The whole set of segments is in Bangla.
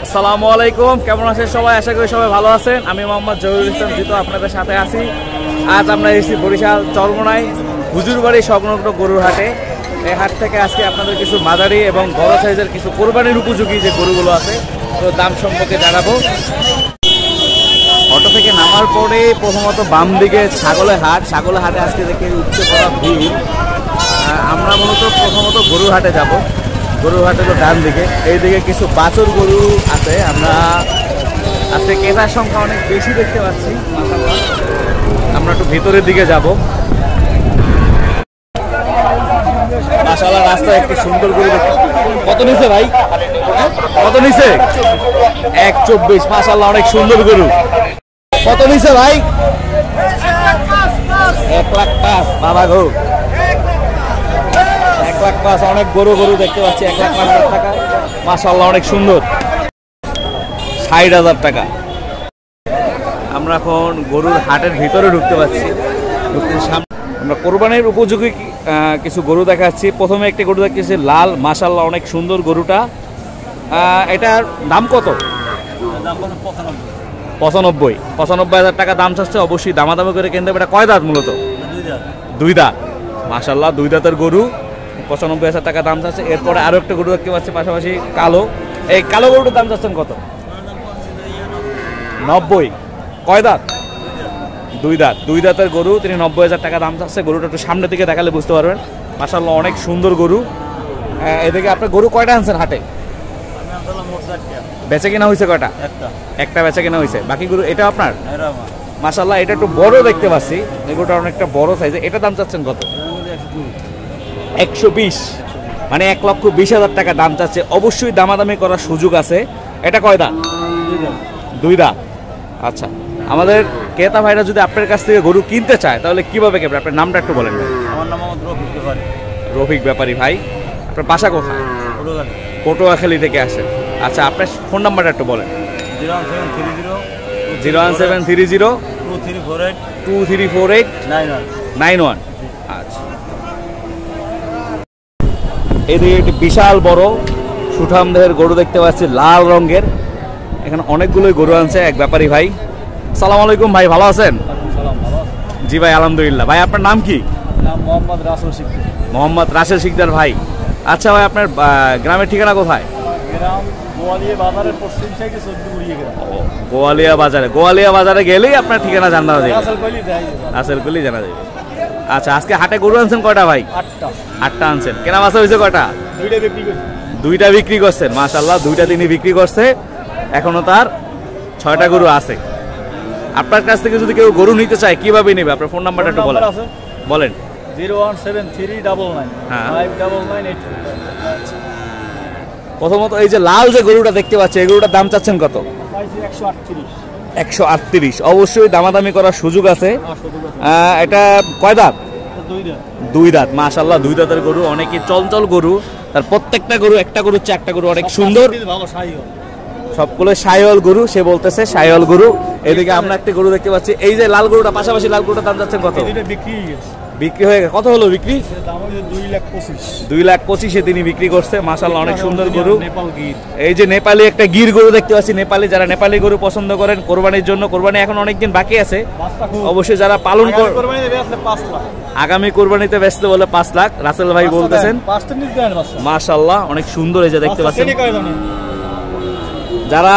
আসসালামু আলাইকুম, কেমন আছেন সবাই? আশা করি সবাই ভালো আছেন। আমি মোহাম্মদ জহিরুল ইসলাম জিতু আপনাদের সাথে আছি। আজ আমরা এসেছি বরিশাল চরমোনাই হুজুরবাড়ি সংলগ্ন গরুর হাটে। এই হাট থেকে আজকে আপনাদের কিছু মাঝারি এবং বড় সাইজের কিছু কোরবানির উপযোগী যে গরুগুলো আছে তো দাম সম্পর্কে জানাবো। অটো থেকে নামার পরে প্রথমত বাম দিকে ছাগলের হাটে আজকে দেখে উপচে পড়া ভিড়। আমরা মূলত প্রথমত গরুর হাটে যাব। গরুর হাটে তো ডান দিকে, এইদিকে কিছু বাছুর গরু আছে। আমরা আজকে ক্রেতার সংখ্যা অনেক বেশি দেখতে পাচ্ছি। আমরা একটু ভিতরের দিকে যাব। মাশাআল্লাহ, রাস্তায় একটি সুন্দর গরু। কত নিছে ভাই? কত নিছে? 1.24। মাশাআল্লাহ, অনেক সুন্দর গরু। কত নিছে ভাই? 1,05,000। বাবা গো, 1,05,000। অনেক গরু দেখতে পাচ্ছি। 1,05,000 টাকা। মাশাআল্লাহ, অনেক সুন্দর। 60,000 টাকা। আমরা এখন গরুর হাটের ভিতরে ঢুকতে পারছি। আমরা কোরবানির উপযোগী কিছু গরু দেখাচ্ছি। প্রথমে একটি গরু দেখতেছি লাল, মাশাআল্লাহ অনেক সুন্দর গরুটা। এটার দাম কত? 95,000 টাকা দাম চাচ্ছে। অবশ্যই দামাদামি করে কিনতে হবে। এটা কয় দাঁত মূলত? 2 দাঁত। মাশাআল্লাহ, 2 দাঁতের গরু, 95,000 টাকা দাম চাচ্ছে। এরপরে আরো একটা গরু দেখতে পাচ্ছি পাশাপাশি কালো। এই কালো গরুটার দাম চাচ্ছেন কত? 90। কয় দাঁত? 2 দাঁত। 2 দাঁতের গরু, তিনি 90,000 টাকা দাম চাচ্ছে। গরুটা একটু সামনের দিকে দেখালে বুঝতে পারবেন। মাশাআল্লাহ, অনেক সুন্দর গরু। এদিকে আপনার গরু কয়টা আনছেন হাটে? বেচে কিনা হয়েছে কয়টা? একটা বেচে কিনা হয়েছে। বাকি গরু এটা আপনার? মাশাআল্লাহ, এটা একটু বড় দেখতে পাচ্ছি। গরুটা অনেকটা বড় সাইজে। এটা দাম চাচ্ছেন কত? 120। মানে 1,20,000 টাকা দাম চাচ্ছে। অবশ্যই দামাদামি করার সুযোগ আছে। এটা কয় দাঁত? 2 দাঁত। আচ্ছা, আমাদের ক্রেতা ভাইরা যদি আপনার কাছ থেকে গরু কিনতে চায় তাহলে কিভাবে কিনবে? আপনার নামটা একটু বলেন। আমার নাম রফিক ব্যাপারী ভাই। আপনার বাসা কোথায়? পটুয়াখালী থেকে আসেন। আচ্ছা, আপনার ফোন নাম্বারটা একটু বলেন। 01730 234891। আচ্ছা, এদিকে একটি বিশাল বড় সুঠাম দেহের গরু দেখতে পাচ্ছি, লাল রঙের। এখানে অনেকগুলোই গরু আনছে এক ব্যাপারী ভাই। আসসালামু আলাইকুম ভাই, ভালো আছেন? জি ভাই, আলহামদুলিল্লাহ। ভাই আপনার নাম কি? মোহাম্মদ রাসেল শিকদার ভাই। আচ্ছা ভাই, আপনার গ্রামের ঠিকানা কোথায়? গোয়ালিয়া বাজারে গেলেই আপনার ঠিকানা জানা যাবে। রাসেল কলি জানা যাবে। আচ্ছা, আজকে হাটে গরু আনছেন কয়টা ভাই? 8টা আনছেন। কেনা বাসা হয়েছে কয়টা? 2টা বিক্রি করছেন। মাশাআল্লাহ, 2টা তিনি বিক্রি করছে। এখনো তার 6টা গরু আছে। আপনার কাছ থেকে যদি কেউ গরু নিতে চায় কিভাবে নেবে? আপনার ফোন নাম্বারটা একটু বলেন। 01739959982। প্রথমত এই যে লাল যে গরুটা দেখতে পাচ্ছি, এই গরুটার দাম চাচ্ছেন কত? 138। অবশ্যই দামাদামি করার সুযোগ আছে। এটা কয় দাঁত? 2 দাঁত। মাশাআল্লাহ, 2 দাঁতের গরু। অনেকে চঞ্চল গরু, তার প্রত্যেকটা গরু একটা গরু চারটা গরু অনেক সুন্দর। সবগুলো শাইওয়াল গরু, সে বলতেছে শাইওয়াল গরু। এদিকে আমরা একটা গরু দেখতে পাচ্ছি। এই যে লাল গরুটা, পাশাপাশি লাল গরুটার দাম যাচ্ছেন কত? বিক্রি হয়ে গেছে। কত হলো বিক্রি? 2,25,000 তিনি বিক্রি করছে। মাশাআল্লাহ, অনেক সুন্দর গরু। এই যে নেপালি একটা গির গরু দেখতে পাচ্ছি। নেপালি, যারা নেপালি গরু পছন্দ করেন কোরবানির জন্য, কোরবানি এখন অনেকদিন বাকি আছে, অবশ্যই যারা পালন করেন আগামী কোরবানিতে বেচতে বলে 5 লাখ রাসেল ভাই বলতেছেন। মাশাআল্লাহ, অনেক সুন্দর। এই যে দেখতে পাচ্ছেন, যারা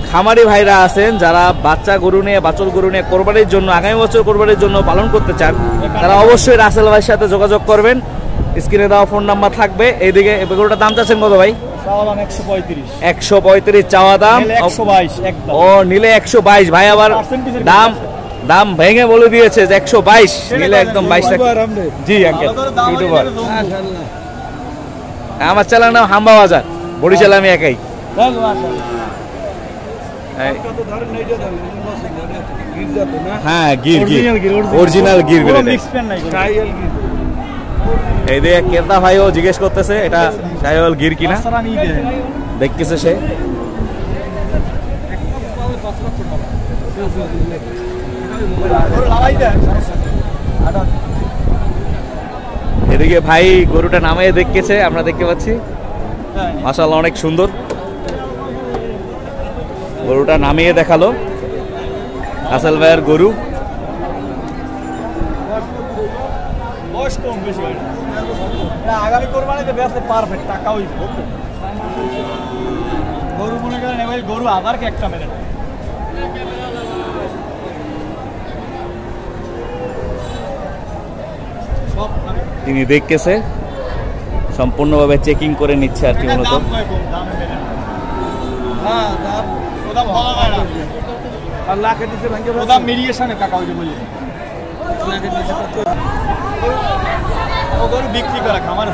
খামারি ভাইরা আছেন, যারা বাচ্চা গরু নিয়ে, বাছুর গরু নিয়ে কোরবানির জন্য, আগামী বছর কোরবানির জন্য পালন করতে চান, তারা অবশ্যই রাসেল ভাইয়ের সাথে যোগাযোগ করবেন। স্ক্রিনে দেওয়া ফোন নাম্বার থাকবে। এইদিকে গরুটার দাম চাচ্ছেন কত ভাই? 135 চাওয়া দাম। ও, নিলে 122। ভাই আবার দাম ভেঙে বলে দিয়েছে যে 122 নিলে একদম 22 টাকা। জি আঙ্কেল, ইউটিউবার। আমার চ্যানেল নাম হাম্বা বাজার, বরিশাল আমি একাই। হ্যাঁ, অরিজিনাল গির। এই যে ক্রেতা ভাইও জিজ্ঞেস করতেছে এটা শাইওয়াল গির কিনা, দেখতেছে সে। এদিকে ভাই গরুটা নামিয়ে দেখতেছে, আমরা দেখতে পাচ্ছি। মাশাআল্লাহ, অনেক সুন্দর। গরুটা নামিয়ে দেখালো রাসেল ভাইয়ের গরু। আগামী কোরবানিতে বেচলে পারফেক্ট টাকা হইব। গরু মনে করেন এবার গরু আবার কি একটা মেনে তিনি দেখতেছে সম্পূর্ণভাবে চেকিং করে নিচ্ছে আর কি মূলত। বিক্রি করা খামার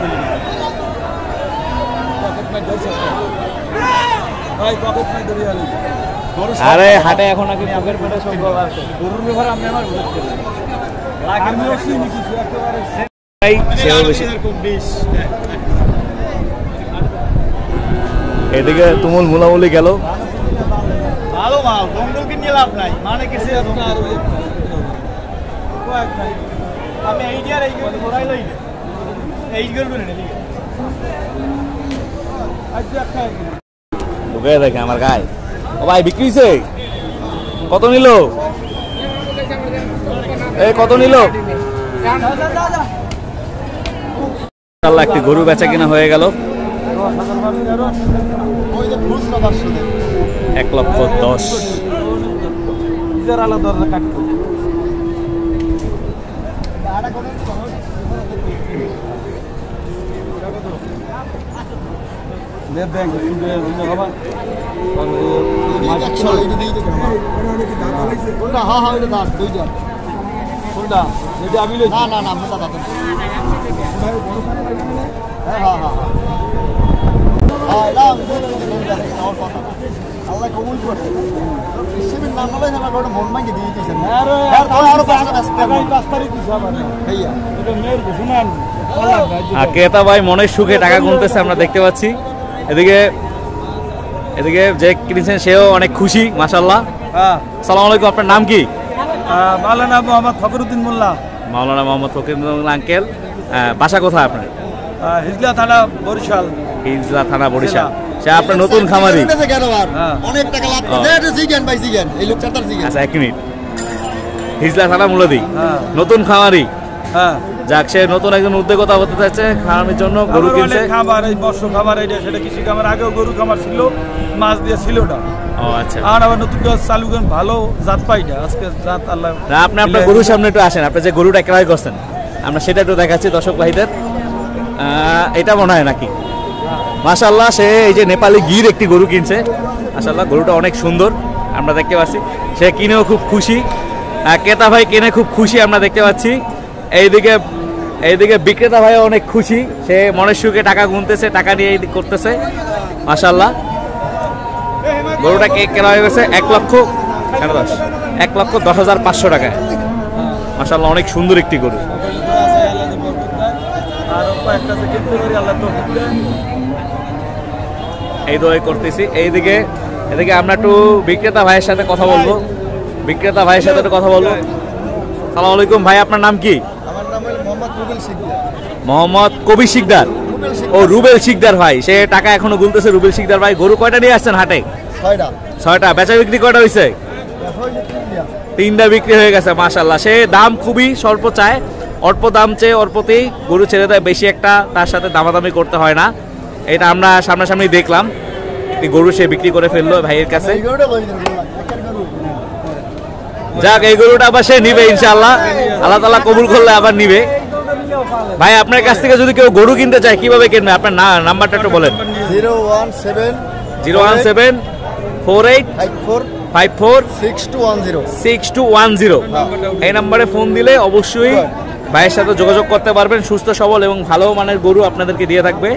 আরে হাটে এখন আগে পকেট পেটে সম্ভব আছে গরুর ব্যাপারে আমি আমার এদিকে তুমুল মুলামুলি গেল। ভালো মাল জঙ্গলকে নিয়ে লাভ নাই মানে কিছু আমি এই দিয়ে এই ঘোরাই লই এই করবো না ঢুকে দেখে আমার গায়ে। ও ভাই বিক্রি হয়েছে? কত নিল? এই কত নিল? একটি গরু বেচা কিনা হয়ে গেল 1,10,000। ক্রেতা ভাই মনের সুখে টাকা গুনতেছে আমরা দেখতে পাচ্ছি। এদিকে এদিকে যে কিনেছেন সেও অনেক খুশি মাশাআল্লাহ। আসসালামু আলাইকুম, আপনার নাম কি? মাওলানা মোহাম্মদ ফখরুদ্দিন মোল্লা। মাওলানা মোহাম্মদ ফখরুদ্দিন মোল্লা আঙ্কেল, বাসা কোথায় আপনার? হিজলা থানা বরিশাল। হিজলা থানা বরিশাল। সে আপনার নতুন খামারি? অনেক টাকা লাভ এই লোক চারটার আচ্ছা এক মিনিট, হিজলা থানা মুলাদি নতুন খামারি। যাক, সে নতুন একজন উদ্যোক্তা হতে চাইছে খামারের জন্য গরু কিনছে। খাবার এই বর্ষ খাবার এইটা সেটা কৃষি খামার, আগেও গরু খামার ছিল, মাছ দিয়ে ছিল ওটা। ও আচ্ছা। আর আবার নতুন চালু করেন, ভালো জাত পাইটা আজকে জাত আল্লাহ। আপনি আপনার গরুর সামনে একটু আসেন, আপনি যে গরুটা ক্রয় করছেন আমরা সেটা একটু দেখাচ্ছি দর্শক ভাইদের। এটা মনে হয় নাকি মাশাআল্লাহ, সে এই যে নেপালি গির একটি গরু কিনছে। মাশাআল্লাহ গরুটা অনেক সুন্দর আমরা দেখতে পাচ্ছি। সে কিনেও খুব খুশি, ক্রেতা ভাই কিনে খুব খুশি আমরা দেখতে পাচ্ছি। এইদিকে বিক্রেতা ভাই অনেক খুশি, সে মনের সুখে টাকা গুনতেছে, টাকা নিয়ে করতেছে মাশাআল্লাহ। গরুটা কেনা হয়ে গেছে 1,10,500 টাকায় মাশাআল্লাহ। অনেক সুন্দর একটি গরু। এই দোয়াই করতেছি। এদিকে আমরা একটু বিক্রেতা ভাইয়ের সাথে কথা বলবো। সালাম আলাইকুম ভাই, আপনার নাম কি? আমার নাম হলো মোহাম্মদ রুবেল শিকদার। মোহাম্মদ কবির শিকদার। ও রুবেল শিকদার ভাই, সে টাকা এখনো গুনতেছে। রুবেল শিকদার ভাই, গরু কয়টা নিয়ে আসছেন হাটে? 6টা। বেচা বিক্রি কয়টা হয়েছে? 3টা বিক্রি হয়ে গেছে মাশাআল্লাহ। সে দাম খুবই স্বল্প চায়, অল্প দাম চেয়ে অল্পতেই গরু ছেড়ে দেয়, বেশি একটা তার সাথে দামাদামি করতে হয় না। এটা আমরা সামনাসামনি দেখলাম। এই গরু সে বিক্রি করে ফেললো ভাইয়ের কাছে। যাক, এই গরুটা আবার সে নিবে ইনশাআল্লাহ, আল্লাহ তাআলা কবুল করলে আবার নিবে। ভাই আপনার কাছ থেকে যদি কেউ গরু কিনতে চায় কিভাবে কিনবে? আপনার নাম্বারটা একটু বলেন। 0170484546210। এই নাম্বারে ফোন দিলে অবশ্যই ভাইয়ের সাথে যোগাযোগ করতে পারবেন। সুস্থ সবল এবং ভালো মানের গরু আপনাদেরকে দিয়ে থাকবে।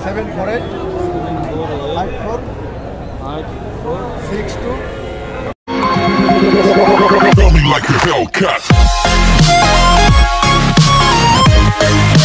748-5462